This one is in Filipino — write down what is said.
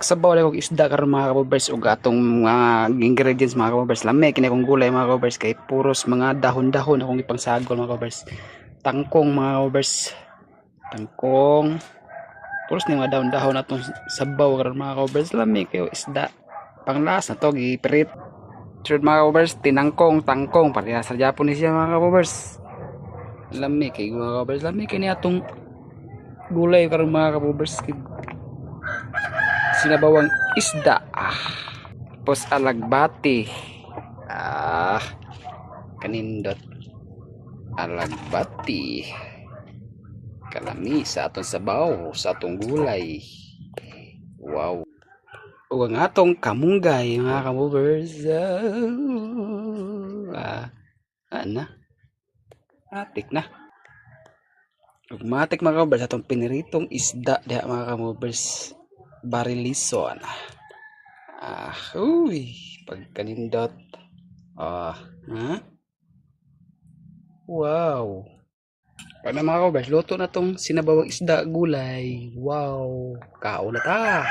magsabaw lang og isda karon mga kabobers ug atong mga ingredients mga kabobers. Lami kini akong gulay mga kabobers kay puros mga dahon-dahon akong ipangsagol mga kabobers. Tangkong mga kabobers. Tangkong. Puros ni mga dahon-dahon atong sabaw karon mga kabobers. Lami kayo isda. Panglasa to gipirit. Sure mga kabobers, tinangkong, tangkong parehas sa Japanese siya mga kabobers. Lami kay mga kabobers, lami kini atong gulay karon mga kabobers. Sinabawang isda. Tapos alagbati. Kanindot. Alagbati. Kalami sa atong sabaw, sa atong gulay. Wow. Ug ang atong kamunggay mga kabobers. Ana. Atik na. Ug matik mga kabobers atong piniritong isda diha mga kabobers. Barilison. Uy, pagkanindot. Wow. Para mga kabobers, luto na tong sinabawang isda gulay. Wow, kaon na ta.